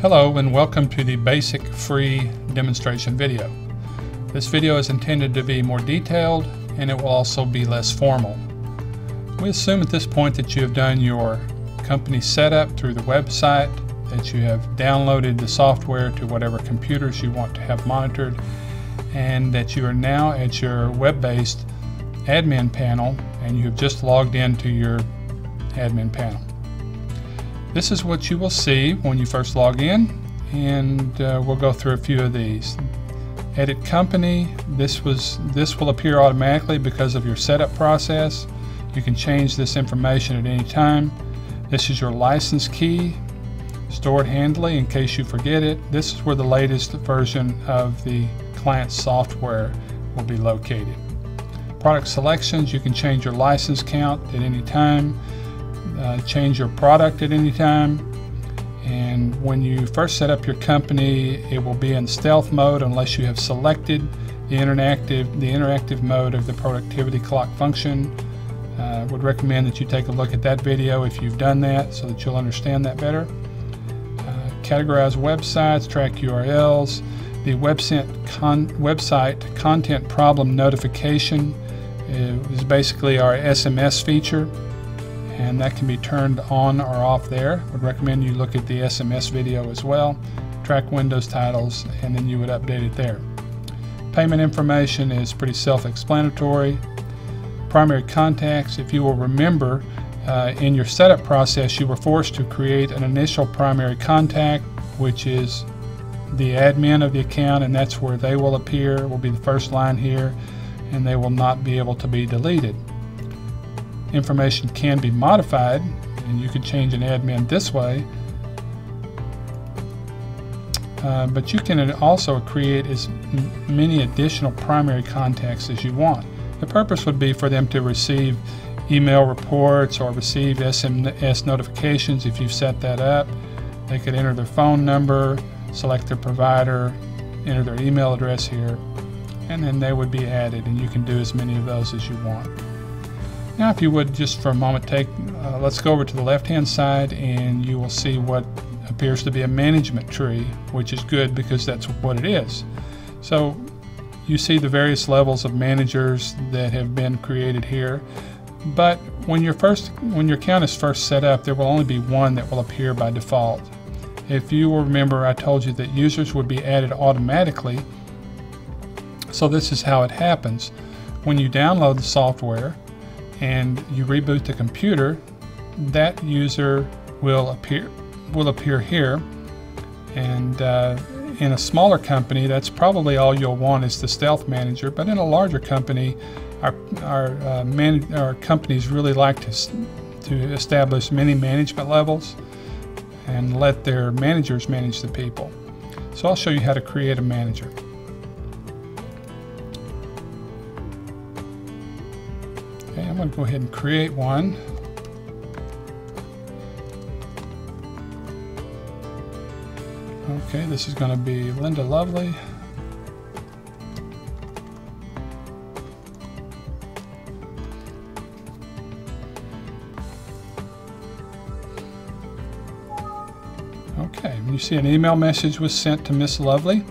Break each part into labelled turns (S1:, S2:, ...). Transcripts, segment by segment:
S1: Hello and welcome to the basic free demonstration video. This video is intended to be more detailed and it will also be less formal. We assume at this point that you have done your company setup through the website, that you have downloaded the software to whatever computers you want to have monitored, and that you are now at your web-based admin panel and you have just logged into your admin panel. This is what you will see when you first log in, and we'll go through a few of these. Edit company, this will appear automatically because of your setup process. You can change this information at any time. This is your license key, stored handily in case you forget it. This is where the latest version of the client software will be located. Product selections, you can change your license count at any time. Change your product at any time, and when you first set up your company it will be in stealth mode unless you have selected the interactive mode of the productivity clock function. Would recommend that you take a look at that video if you've done that so that you'll understand that better. Categorize websites, track URLs. The website content problem notification is basically our SMS feature, and that can be turned on or off there. Would recommend you look at the SMS video as well. Track Windows titles, and then you would update it there. Payment information is pretty self-explanatory. Primary contacts, if you will remember, in your setup process you were forced to create an initial primary contact, which is the admin of the account, and that's where they will appear. It will be the first line here, and they will not be able to be deleted. Information can be modified, and you can change an admin this way, but you can also create as many additional primary contacts as you want. The purpose would be for them to receive email reports or receive SMS notifications. If you've set that up, they could enter their phone number, select their provider, enter their email address here, and then they would be added, and you can do as many of those as you want. Now, if you would just for a moment let's go over to the left hand side, and you will see what appears to be a management tree, which is good because that's what it is. So you see the various levels of managers that have been created here, but when your account is first set up, there will only be one that will appear by default. If you will remember, I told you that users would be added automatically. So this is how it happens. When you download the software and you reboot the computer, that user will appear here, and in a smaller company that's probably all you'll want is the stealth manager, but in a larger company our companies really like to establish many management levels and let their managers manage the people. So I'll show you how to create a manager. Okay, I'm going to go ahead and create one. Okay, this is going to be Linda Lovely. Okay, you see an email message was sent to Miss Lovely,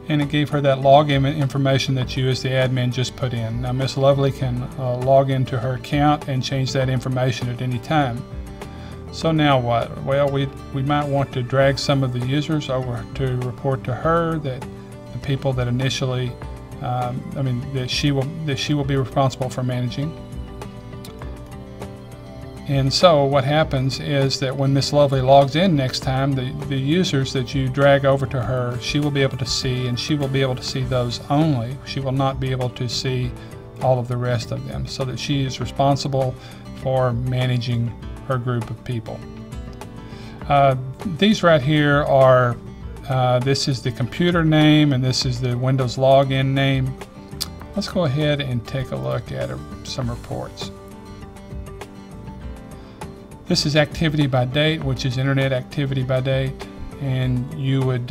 S1: and it gave her that login information that you as the admin just put in. Now Miss Lovely can log into her account and change that information at any time. So now what? Well, we might want to drag some of the users over to report to her, that the people that initially, that she will be responsible for managing. And so what happens is that when Miss Lovely logs in next time, the users that you drag over to her, she will be able to see, and she will be able to see those only. She will not be able to see all of the rest of them, so that she is responsible for managing her group of people. These right here are, this is the computer name and this is the Windows login name. Let's go ahead and take a look at some reports. This is activity by date, which is internet activity by date, and you would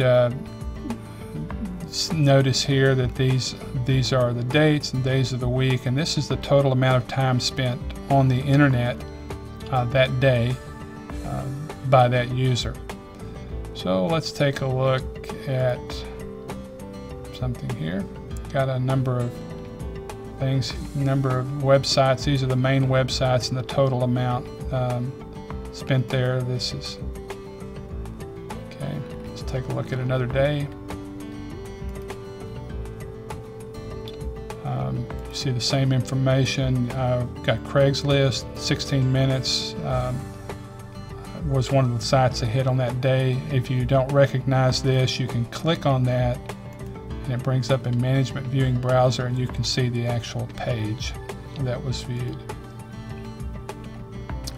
S1: notice here that these are the dates and days of the week, and this is the total amount of time spent on the internet that day by that user. So let's take a look at something here. Got a number of things, number of websites. These are the main websites and the total amount spent there. This is okay. Let's take a look at another day. You see the same information. Got Craigslist, 16 minutes. Was one of the sites that hit on that day. If you don't recognize this, you can click on that and it brings up a management viewing browser and you can see the actual page that was viewed.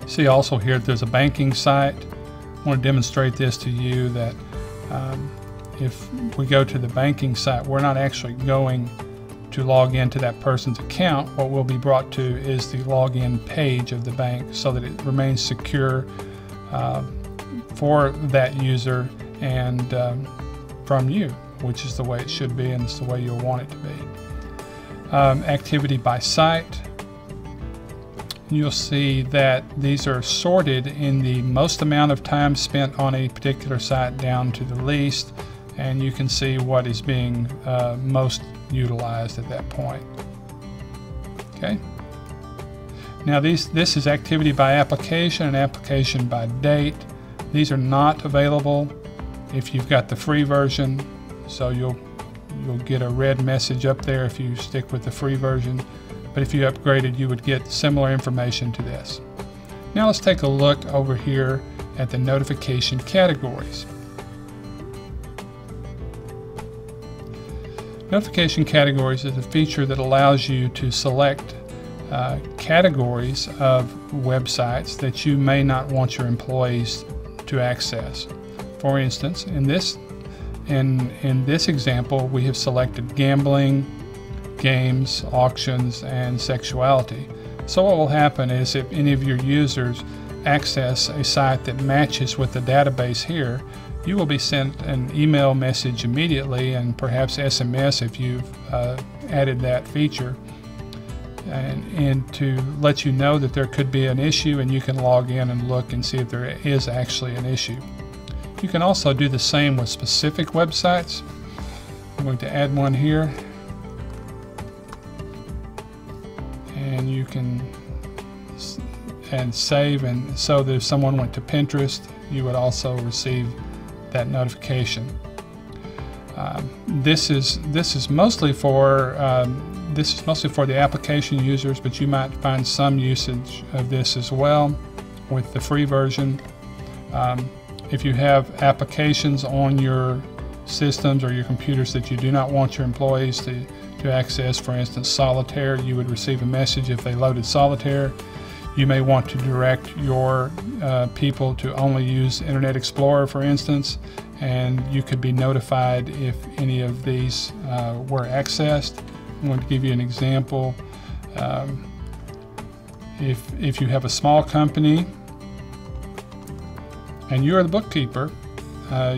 S1: See also here there's a banking site. I want to demonstrate this to you that if we go to the banking site, we're not actually going to log into that person's account. What we'll be brought to is the login page of the bank so that it remains secure for that user and from you, which is the way it should be and it's the way you'll want it to be. Activity by site. You'll see that these are sorted in the most amount of time spent on a particular site down to the least, and you can see what is being most utilized at that point. Okay. Now this is activity by application and application by date. These are not available if you've got the free version, so you'll get a red message up there if you stick with the free version. But if you upgraded, you would get similar information to this. Now let's take a look over here at the notification categories. Notification categories is a feature that allows you to select categories of websites that you may not want your employees to access. For instance, in this example, we have selected gambling, games, auctions, and sexuality. So what will happen is if any of your users access a site that matches with the database here, you will be sent an email message immediately and perhaps SMS if you've added that feature, and to let you know that there could be an issue, and you can log in and look and see if there is actually an issue. You can also do the same with specific websites. I'm going to add one here, and you can save, and so that if someone went to Pinterest, you would also receive that notification. This is mostly for the application users, but you might find some usage of this as well with the free version. If you have applications on your systems or your computers that you do not want your employees to access, for instance Solitaire, you would receive a message if they loaded Solitaire. You may want to direct your people to only use Internet Explorer, for instance, and you could be notified if any of these were accessed. I'm going to give you an example. If you have a small company and you're the bookkeeper,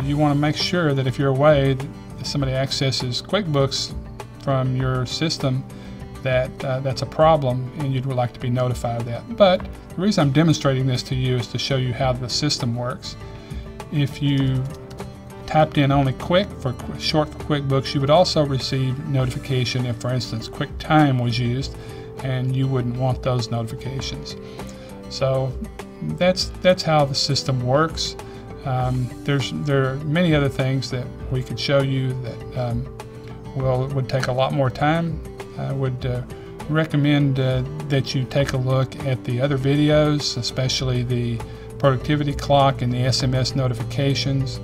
S1: you want to make sure that if you're away, that somebody accesses QuickBooks from your system, that's a problem and you'd like to be notified of that. But the reason I'm demonstrating this to you is to show you how the system works. If you typed in only short for QuickBooks, you would also receive notification if, for instance, QuickTime was used, and you wouldn't want those notifications. So that's how the system works. There are many other things that we could show you that would take a lot more time. I would recommend that you take a look at the other videos, especially the productivity clock and the SMS notifications,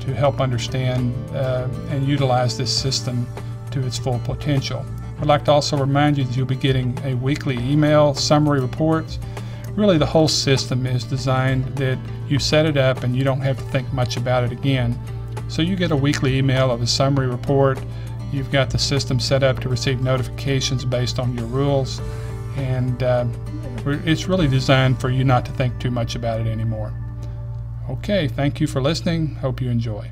S1: to help understand and utilize this system to its full potential. I'd like to also remind you that you'll be getting a weekly email summary reports. Really, the whole system is designed that you set it up and you don't have to think much about it again. So you get a weekly email of a summary report. You've got the system set up to receive notifications based on your rules, and it's really designed for you not to think too much about it anymore. Okay, thank you for listening. Hope you enjoy.